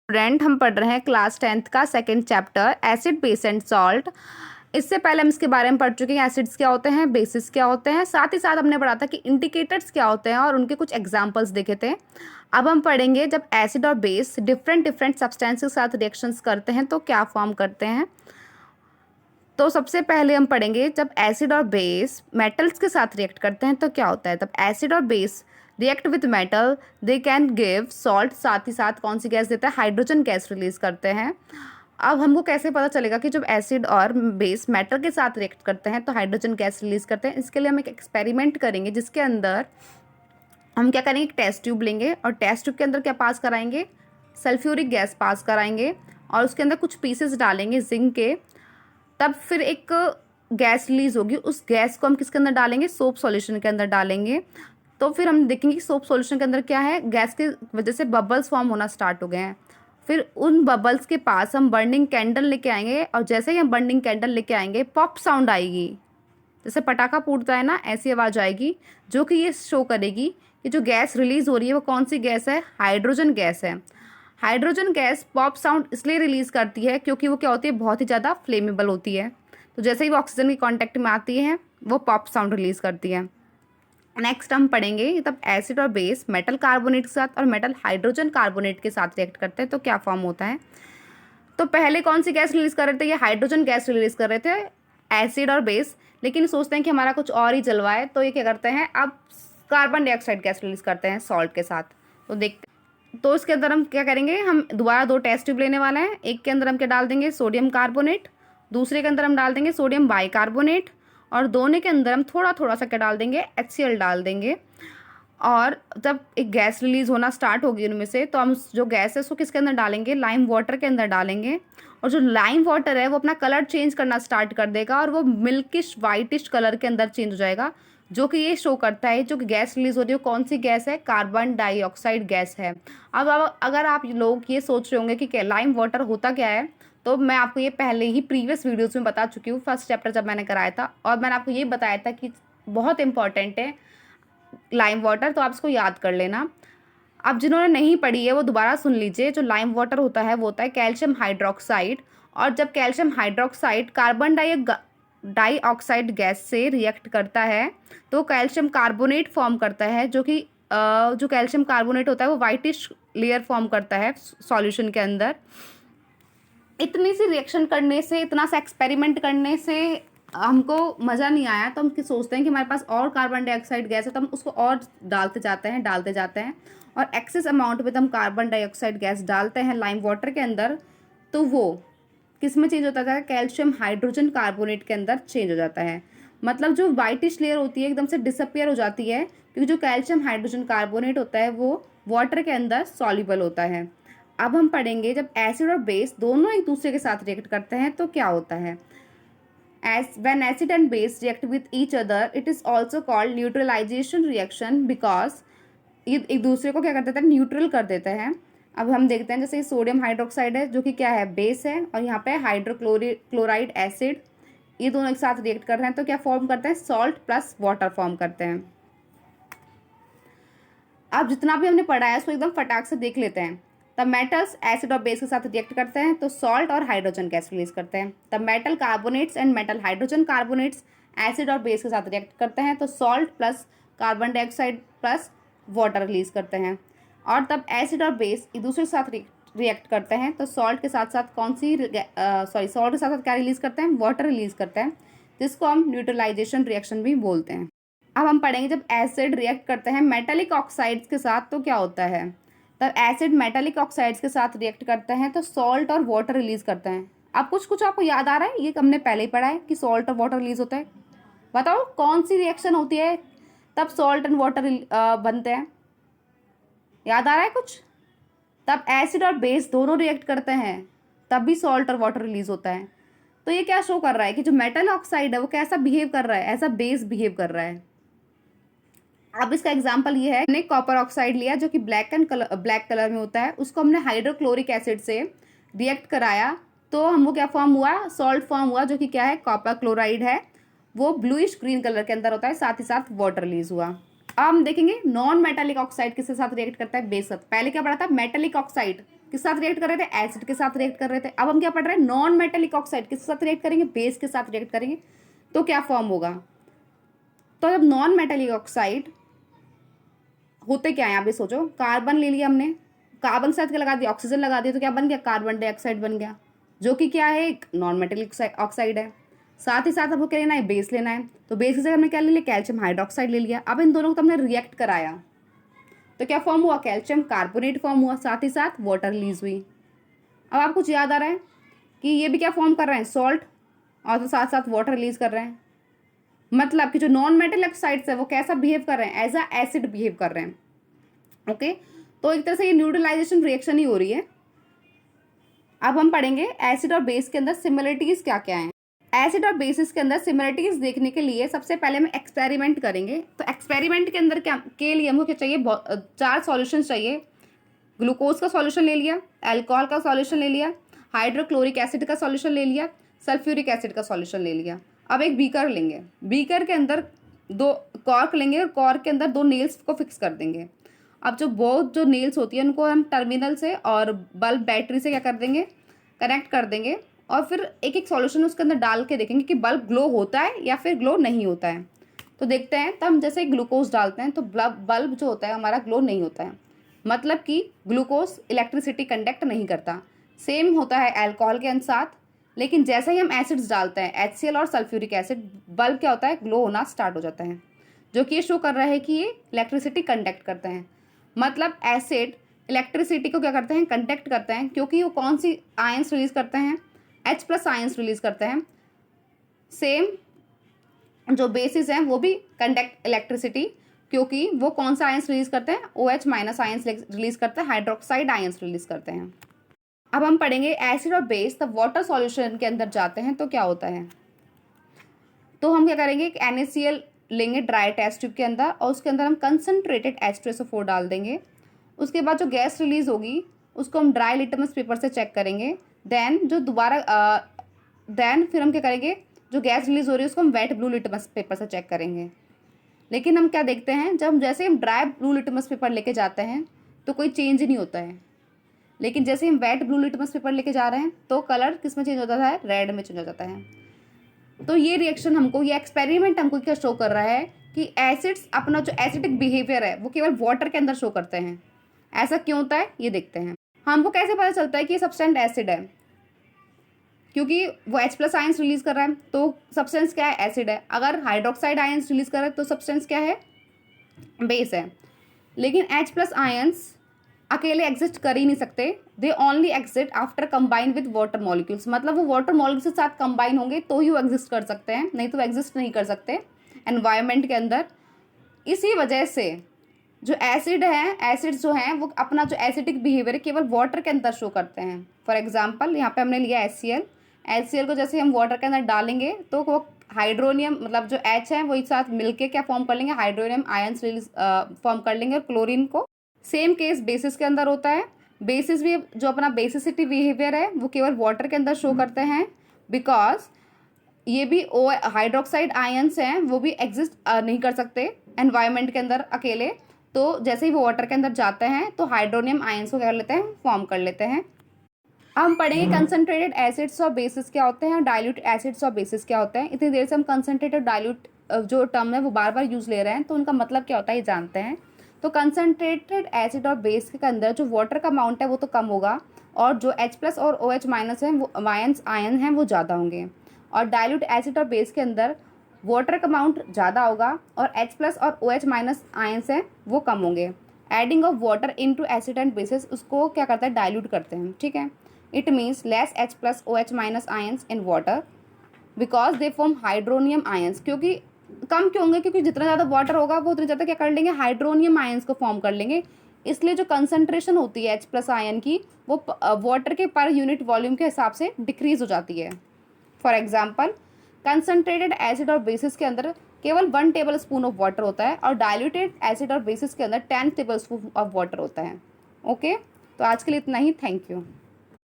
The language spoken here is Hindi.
स्टूडेंट, हम पढ़ रहे हैं क्लास 10th का second chapter acid base and salt. इससे पहले हम इसके बारे में पढ़ चुके हैं, एसिड्स क्या होते हैं, बेसिस क्या होते हैं, साथ ही साथ हमने पढ़ा था कि इंडिकेटर्स क्या होते हैं और उनके कुछ एग्जांपल्स देखे थे। अब हम पढ़ेंगे जब एसिड और बेस डिफरेंट डिफरेंट सब्सटेंस के साथ रिएक्शंस करते हैं तो क्या फॉर्म करते हैं। तो सबसे पहले हम पढ़ेंगे जब एसिड और बेस मेटल्स के साथ रिएक्ट करते हैं तो क्या होता है। तब एसिड और base react with metal, they can give salt, साथ ही साथ कौन सी गैस देता है, हाइड्रोजन गैस रिलीज करते हैं। अब हमको कैसे पता चलेगा कि जब एसिड और बेस मेटल के साथ रिएक्ट करते हैं तो हाइड्रोजन गैस रिलीज करते हैं। इसके लिए हम एक एक्सपेरिमेंट करेंगे जिसके अंदर हम क्या करेंगे, एक टेस्ट ट्यूब लेंगे और टेस्ट ट्यूब के अंदर क्या पास कराएंगे, सल्फ्यूरिक गैस पास कराएंगे और उसके अंदर कुछ पीसेस डालेंगे जिंक के। तब फिर एक गैस रिलीज होगी, उस गैस को हम किसके अंदर डालेंगे, सोप सॉल्यूशन के अंदर डालेंगे। तो फिर हम देखेंगे कि सोप सॉल्यूशन के अंदर क्या है, गैस की वजह से बबल्स फॉर्म होना स्टार्ट हो गए हैं। फिर उन बबल्स के पास हम बर्निंग कैंडल लेके आएंगे और जैसे ही हम बर्निंग कैंडल लेके आएंगे पॉप साउंड आएगी, जैसे पटाखा फूटता है ना, ऐसी आवाज़ आएगी जो कि ये शो करेगी कि जो गैस रिलीज़ हो रही है वो कौन सी गैस है, हाइड्रोजन गैस है। हाइड्रोजन गैस पॉप साउंड इसलिए रिलीज़ करती है क्योंकि वो क्या होती है, बहुत ही ज़्यादा फ्लेमेबल होती है। तो जैसे ही वो ऑक्सीजन के कांटेक्ट में आती है वो पॉप साउंड रिलीज़ करती है। नेक्स्ट हम पढ़ेंगे तब एसिड और बेस मेटल कार्बोनेट के साथ और मेटल हाइड्रोजन कार्बोनेट के साथ रिएक्ट करते हैं तो क्या फॉर्म होता है। तो पहले कौन सी गैस रिलीज़ कर रहे थे, ये हाइड्रोजन गैस रिलीज़ कर रहे थे एसिड और बेस, लेकिन सोचते हैं कि हमारा कुछ और ही जलवा है तो ये क्या करते हैं, अब कार्बन डाइऑक्साइड गैस रिलीज़ करते हैं सॉल्ट के साथ। तो देखते, तो इसके अंदर हम क्या करेंगे, हम दोबारा दो टेस्ट ट्यूब लेने वाले हैं। एक के अंदर हम क्या डाल देंगे, सोडियम कार्बोनेट, दूसरे के अंदर हम डाल देंगे सोडियम बाइकार्बोनेट और दोनों के अंदर हम थोड़ा थोड़ा सा क्या डाल देंगे, HCl डाल देंगे। और जब एक गैस रिलीज होना स्टार्ट होगी उनमें से तो हम जो गैस है उसको किसके अंदर डालेंगे, लाइम वाटर के अंदर डालेंगे। और जो लाइम वाटर है वो अपना कलर चेंज करना स्टार्ट कर देगा और वो मिल्किश वाइटिश कलर के अंदर चेंज हो जाएगा, जो कि ये शो करता है जो गैस रिलीज हो रही है कौन सी गैस है, कार्बन डाइऑक्साइड गैस है। अब अगर आप लोग ये सोच रहे होंगे कि लाइम वाटर होता क्या है, तो मैं आपको ये पहले ही प्रीवियस वीडियोस में बता चुकी हूँ, फर्स्ट चैप्टर जब मैंने कराया था, और मैंने आपको ये बताया था कि बहुत इंपॉर्टेंट है लाइम वाटर, तो आप इसको याद कर लेना। अब जिन्होंने नहीं पढ़ी है वो दोबारा सुन लीजिए। जो लाइम वाटर होता है वो होता है कैल्शियम हाइड्रोक्साइड, और जब calcium hydroxide carbon dioxide gas से रिएक्ट करता है तो कैल्शियम कार्बोनेट फॉर्म करता है, जो कि जो कैल्शियम कार्बोनेट होता है वो वाइटिश लेयर फॉर्म करता है सॉल्यूशन के अंदर। इतनी सी रिएक्शन करने से, इतना सा एक्सपेरिमेंट करने से हमको मज़ा नहीं आया, तो हम सोचते हैं कि हमारे पास और कार्बन डाइऑक्साइड गैस है तो हम उसको और डालते जाते हैं और एक्सेस अमाउंट में हम कार्बन डाइऑक्साइड गैस डालते हैं लाइम वाटर के अंदर, तो वो किस में चेंज होता है, कैल्शियम हाइड्रोजन कार्बोनेट के अंदर चेंज हो जाता है। मतलब जो वाइटिश लेयर होती है एकदम से डिसअपियर हो जाती है, क्योंकि जो कैल्शियम हाइड्रोजन कार्बोनेट होता है वो वाटर के अंदर सॉल्युबल होता है। अब हम पढ़ेंगे जब एसिड और बेस दोनों एक दूसरे के साथ रिएक्ट करते हैं तो क्या होता है। When acid and base react with each other, it is also called neutralization reaction because ये एक दूसरे को क्या कर देता है, न्यूट्रल कर देते हैं। अब हम देखते हैं जैसे सोडियम हाइड्रोक्साइड है जो कि क्या है, बेस है, और यहाँ पे हाइड्रोक्लोराइड एसिड, ये दोनों एक साथ रिएक्ट कर रहे हैं तो क्या फॉर्म करते हैं, सॉल्ट प्लस वाटर फॉर्म करते हैं। अब जितना भी हमने पढ़ा है उसको एकदम फटाक से देख लेते हैं। तब मेटल्स एसिड और बेस के साथ रिएक्ट करते हैं तो सॉल्ट और हाइड्रोजन गैस रिलीज करते हैं। तब metal carbonates and metal hydrogen carbonates acid और बेस के साथ रिएक्ट करते हैं तो salt plus carbon dioxide plus water release करते हैं। और तब एसिड और बेस एक दूसरे के साथ रिएक्ट करते हैं तो सॉल्ट के साथ साथ सॉल्ट के साथ साथ क्या रिलीज करते हैं, वाटर रिलीज करते हैं, जिसको हम न्यूट्रलाइजेशन रिएक्शन भी बोलते हैं। अब हम पढ़ेंगे जब एसिड रिएक्ट करते हैं मेटालिक ऑक्साइड्स के साथ तो क्या होता है। तब एसिड मेटालिक ऑक्साइड्स के साथ रिएक्ट करते हैं तो सॉल्ट और वाटर रिलीज करते हैं। अब कुछ कुछ आपको याद आ रहा है, ये हमने पहले ही पढ़ा है कि सॉल्ट और वाटर रिलीज होता है। बताओ कौन सी रिएक्शन होती है तब सॉल्ट एंड वाटर बनते हैं, याद आ रहा है कुछ। तब एसिड और बेस दोनों रिएक्ट करते हैं तब भी सॉल्ट और वाटर रिलीज होता है। तो ये क्या शो कर रहा है कि जो मेटल ऑक्साइड है वो कैसा बिहेव कर रहा है, ऐसा बेस बिहेव कर रहा है। अब इसका एग्जांपल ये है, हमने कॉपर ऑक्साइड लिया जो कि ब्लैक कलर में होता है, उसको हमने हाइड्रोक्लोरिक एसिड से रिएक्ट कराया तो हमको क्या फॉर्म हुआ, सॉल्ट फॉर्म हुआ जो कि क्या है, कॉपर क्लोराइड है, वो ब्लूइश ग्रीन कलर के अंदर होता है, साथ ही साथ वाटर रिलीज हुआ। अब हम देखेंगे नॉन मेटालिक ऑक्साइड किसके साथ रिएक्ट करता है, बेस साथ। पहले क्या पढ़ा था, मेटालिक ऑक्साइड किस साथ रिएक्ट कर रहे थे, एसिड के साथ रिएक्ट कर रहे थे। अब हम क्या पढ़ रहे हैं, नॉन मेटेलिक ऑक्साइड किसके साथ रिएक्ट करेंगे, बेस के साथ रिएक्ट करेंगे, तो क्या फॉर्म होगा। तो जब नॉन मेटेलिक ऑक्साइड होते क्या है, आप भी सोचो, कार्बन ले लिया हमने, कार्बन के साथ क्या लगा दिया, ऑक्सीजन लगा दिया, तो क्या बन गया, कार्बन डाइऑक्साइड बन गया, जो कि क्या है, एक नॉन मेटेलिक ऑक्साइड है। साथ ही साथ हमको क्या लेना है, बेस लेना है, तो बेस की जगह हमने क्या ले लिया, कैल्शियम हाइड्रोक्साइड ले लिया। अब इन दोनों को हमने रिएक्ट कराया तो क्या फॉर्म हुआ, कैल्शियम कार्बोनेट फॉर्म हुआ, साथ ही साथ वाटर रिलीज हुई। अब आपको कुछ याद आ रहा है कि ये भी क्या फॉर्म कर रहे हैं, सॉल्ट, और तो साथ साथ वाटर रिलीज कर रहे हैं। मतलब कि जो नॉन मेटेलिक ऑक्साइड्स है वो कैसा बिहेव कर रहे हैं, एज अ एसिड बिहेव कर रहे हैं। ओके, तो एक तरह से ये न्यूट्रलाइजेशन रिएक्शन ही हो रही है। अब हम पढ़ेंगे एसिड और बेस के अंदर सिमिलरिटीज क्या क्या है। एसिड और बेसिस के अंदर सिमिलरिटीज देखने के लिए सबसे पहले हम एक्सपेरिमेंट करेंगे। तो एक्सपेरिमेंट के अंदर क्या के लिए हमको क्या चाहिए, 4 सॉल्यूशन चाहिए। ग्लूकोज का सॉल्यूशन ले लिया, अल्कोहल का सॉल्यूशन ले लिया, हाइड्रोक्लोरिक एसिड का सॉल्यूशन ले लिया, सल्फ्यूरिक एसिड का सॉल्यूशन ले लिया। अब एक बीकर लेंगे, बीकर के अंदर 2 कॉर्क लेंगे और कॉर्क के अंदर 2 नेल्स को फिक्स कर देंगे। अब जो नेल्स होती है उनको हम टर्मिनल से और बल्ब बैटरी से क्या कर देंगे, कनेक्ट कर देंगे, और फिर एक एक सॉल्यूशन उसके अंदर डाल के देखेंगे कि बल्ब ग्लो होता है या फिर ग्लो नहीं होता है। तो देखते हैं, तब हम जैसे ग्लूकोज डालते हैं तो बल्ब जो होता है हमारा ग्लो नहीं होता है, मतलब कि ग्लूकोज इलेक्ट्रिसिटी कंडक्ट नहीं करता। सेम होता है अल्कोहल के साथ, लेकिन जैसे ही हम एसिड्स डालते हैं HCl और सल्फ्यूरिक एसिड, बल्ब क्या होता है, ग्लो होना स्टार्ट हो जाता है, जो कि ये शो कर रहा है कि ये इलेक्ट्रिसिटी कंडक्ट करते हैं। मतलब एसिड इलेक्ट्रिसिटी को क्या करते हैं, कंडक्ट करते हैं, क्योंकि वो कौन सी आयंस रिलीज करते हैं, H+ आयंस रिलीज करते हैं। सेम जो बेसिस हैं वो भी कंडक्ट इलेक्ट्रिसिटी, क्योंकि वो कौन सा आयंस रिलीज करते हैं, OH- आयंस रिलीज करते हैं, हाइड्रोक्साइड आयंस रिलीज करते हैं। अब हम पढ़ेंगे एसिड और बेस तब वाटर सॉल्यूशन के अंदर जाते हैं तो क्या होता है। तो हम क्या करेंगे, NaCl लेंगे ड्राई टेस्ट ट्यूब के अंदर, और उसके अंदर हम कंसनट्रेटेड H2SO4 डाल देंगे। उसके बाद जो गैस रिलीज होगी उसको हम ड्राई लिटमस पेपर से चेक करेंगे। देन फिर हम क्या करेंगे, जो गैस रिलीज हो रही है उसको हम वेट ब्लू लिटमस पेपर से चेक करेंगे। लेकिन हम क्या देखते हैं, जब जैसे हम ड्राई ब्लू लिटमस पेपर लेके जाते हैं तो कोई चेंज नहीं होता है, लेकिन जैसे हम वेट ब्लू लिटमस पेपर लेके जा रहे हैं तो कलर किस में चेंज होता है, रेड में चेंज हो जाता है। तो ये रिएक्शन हमको, ये एक्सपेरिमेंट हमको क्या शो कर रहा है कि एसिड्स अपना जो एसिडिक बिहेवियर है वो केवल वाटर के अंदर शो करते हैं। ऐसा क्यों होता है ये देखते हैं। हमको कैसे पता चलता है कि ये सब्सटेंस एसिड है, क्योंकि वो H+ आयंस रिलीज कर रहा है, तो सब्सटेंस क्या है, एसिड है। अगर हाइड्रोक्साइड आयंस रिलीज कर रहा है तो सब्सटेंस क्या है, बेस है। लेकिन H+ आयंस अकेले एग्जिस्ट कर ही नहीं सकते, they only exist after combine with water molecules. मतलब वो वाटर मॉलिक्यूल्स के साथ कंबाइन होंगे तो ही वो एग्जिस्ट कर सकते हैं, नहीं तो एग्जिस्ट नहीं कर सकते एनवायरनमेंट के अंदर। इसी वजह से जो एसिड है, एसिड्स जो हैं वो अपना जो एसिडिक बिहेवियर है केवल वाटर के अंदर शो करते हैं। फॉर एग्जांपल यहाँ पे हमने लिया HCl को जैसे हम वाटर के अंदर डालेंगे तो वो हाइड्रोनियम, मतलब जो H है वो एक साथ मिलके क्या फॉर्म कर लेंगे, हाइड्रोनियम आयंस फॉर्म कर लेंगे, और क्लोरीन को। सेम केस बेसिस के अंदर होता है। बेसिस भी जो अपना बेसिसिटी बिहेवियर है वो केवल वाटर के अंदर शो करते हैं, बिकॉज ये भी हाइड्रोक्साइड आयंस हैं वो भी एग्जिस्ट नहीं कर सकते एनवायरनमेंट के अंदर अकेले। तो जैसे ही वो वाटर के अंदर जाते हैं तो हाइड्रोनियम आयंस को क्या कर लेते हैं, फॉर्म कर लेते हैं। अब हम पढ़ेंगे कंसनट्रेटेड एसिड्स और बेसिस क्या होते हैं, और डाइल्यूट एसिड्स और बेसिस क्या होते हैं। इतनी देर से हम कंसनट्रेटेड डाइल्यूट जो टर्म है वो बार बार यूज ले रहे हैं, तो उनका मतलब क्या होता है ये जानते हैं। तो कंसनट्रेटेड एसिड और बेस के अंदर जो वाटर का अमाउंट है वो तो कम होगा, और जो H+ और OH- है वो आयन हैं वो ज़्यादा होंगे। और डाइल्यूट एसिड और बेस के अंदर वाटर का अमाउंट ज़्यादा होगा और H+ और OH- आयंस हैं वो कम होंगे। Adding of water into acid and bases उसको क्या करता है, डाइल्यूट करते हैं, ठीक है। It means less H+ OH- ions in water because they form hydronium ions. क्योंकि कम क्यों होंगे, क्योंकि जितना ज़्यादा वाटर होगा वो उतने ज़्यादा क्या कर लेंगे, हाइड्रोनियम आयंस को फॉर्म कर लेंगे। इसलिए जो कंसंट्रेशन होती है H+ आयन की वो वाटर के पर यूनिट वॉल्यूम के हिसाब से डिक्रीज हो जाती है। फॉर एग्जाम्पल कंसनट्रेटेड एसिड और बेसिस के अंदर केवल 1 टेबल स्पून ऑफ वाटर होता है, और डाइल्यूटेड एसिड और बेसिस के अंदर 10 टेबल स्पून ऑफ वाटर होता है। ओके, तो आज के लिए इतना ही। Thank you.